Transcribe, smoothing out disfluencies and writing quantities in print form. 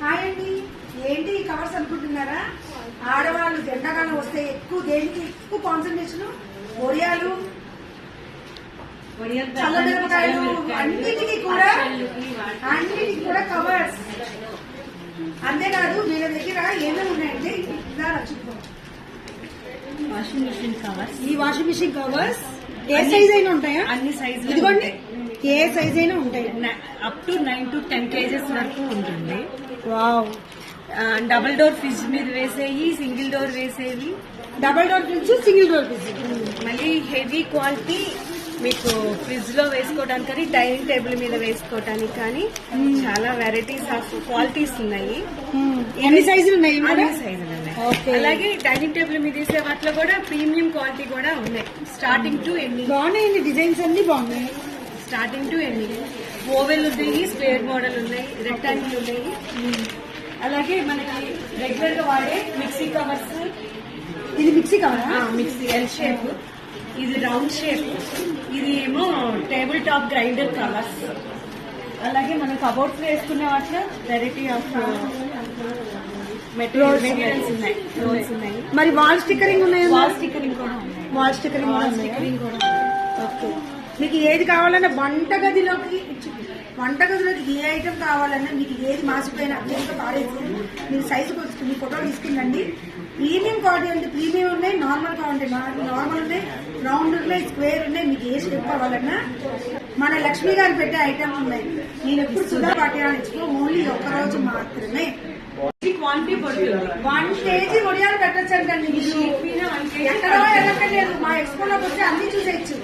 Hi అండి. ఏంటి ఈ కవర్స్ అనుకుంటున్నారా? ఆడవాళ్ళు ఎండాకాలం వస్తే ఎక్కువ దేనికి ఎక్కువ కాన్సన్ట్రేషన్ ఒడియాలు, చల్లమిరపకాయలు అన్నిటికీ కూడా కవర్స్. అంతేకాదు వీళ్ళ దగ్గర ఏమేమి ఉన్నాయంటే ఇలా రచ్చుకోండి. Washing machine covers. ఈ వాషింగ్ మిషన్ కవర్స్ ఏ సైజ్ అయినా ఉంటాయా? అన్ని సైజులు ఇదిగోండి, ఏ సైజ్ అయినా ఉంటాయి. అప్ టు 9 to 10 kgs వరకు ఉంటుంది. వావ్. డబుల్ డోర్ ఫ్రిడ్జ్ మీద వేసేవి, సింగిల్ డోర్ వేసేవి. Double door fridge, single door fridge. మళ్ళీ హెవీ క్వాలిటీ మీకు ఫ్రిడ్జ్ లో వేసుకోవడానికి కానీ, డైనింగ్ టేబుల్ మీద వేసుకోవడానికి కానీ చాలా వెరైటీస్ ఆఫ్ క్వాలిటీస్ ఉన్నాయి. ఎన్ని సైజులు ఉన్నాయి? అన్ని సైజులు ఉన్నాయి. అలాగే డైనింగ్ టేబుల్ మీద వేసే వాటిలో కూడా ప్రీమియం క్వాలిటీ కూడా ఉన్నాయి. స్టార్టింగ్ టు ఎండింగ్ బాగున్నాయండి, డిజైన్స్ అన్ని బాగున్నాయి. స్టార్టింగ్ టు ఎండింగ్ ఓవెల్ ఉన్నాయి, స్క్వేర్ మోడల్ ఉన్నాయి, రెక్టాంగిల్ ఉన్నాయి. అలాగే మనకి రెగ్యులర్ గా వాడే మిక్సీ కవర్స్. ఇది మిక్సీ కవరా? మిక్సీ ఎల్ షేప్, ఇది రౌండ్ షేప్, ఇది ఏమో టేబుల్ టాప్ గ్రైండర్ కవర్స్. అలాగే మనం కబోర్డ్స్ వేసుకునే వాటిలో వెరైటీ ఆఫ్ మెటీరియల్స్ ఉన్నాయి, రోల్స్ ఉన్నాయి. మరి వాల్ స్టిక్కరింగ్ ఉన్నాయి? వాల్ స్టిక్కరింగ్ కూడా ఉన్నాయి. వాల్ స్టిక్కరింగ్ కూడా. ఓకే. మీకు ఏది కావాలన్నా వంటగదిలోకి ఏ ఐటమ్ కావాలన్నా, మీకు ఏది మాసిపోయినా ఎంత పాడేసి మీరు సైజుకి వస్తుంది, మీ ఫోటో తీసుకుందండి. ప్రీమియం క్వాలిటీ అంటే ప్రీమియం ఉన్నాయి, నార్మల్ కావాలంటే నార్మల్ ఉన్నాయి, రౌండ్ ఉన్నాయి, స్క్వేర్ ఉన్నాయి. మీకు ఏ షేప్ కావాలన్నా మన లక్ష్మి గారు పెట్టే ఐటమ్ ఉన్నాయి. నేను ఎప్పుడు సుధా పాఠ్యాలు ఓన్లీ ఒక్కరోజు మాత్రమే క్వాంటిటీ పడుతుంది. 1 kg ఒడియాలు పెట్టచ్చండి. మీరు ఎక్కడో ఎక్కలేదు, మా ఎక్స్పోలోకి వచ్చి అన్ని చూసేయచ్చు.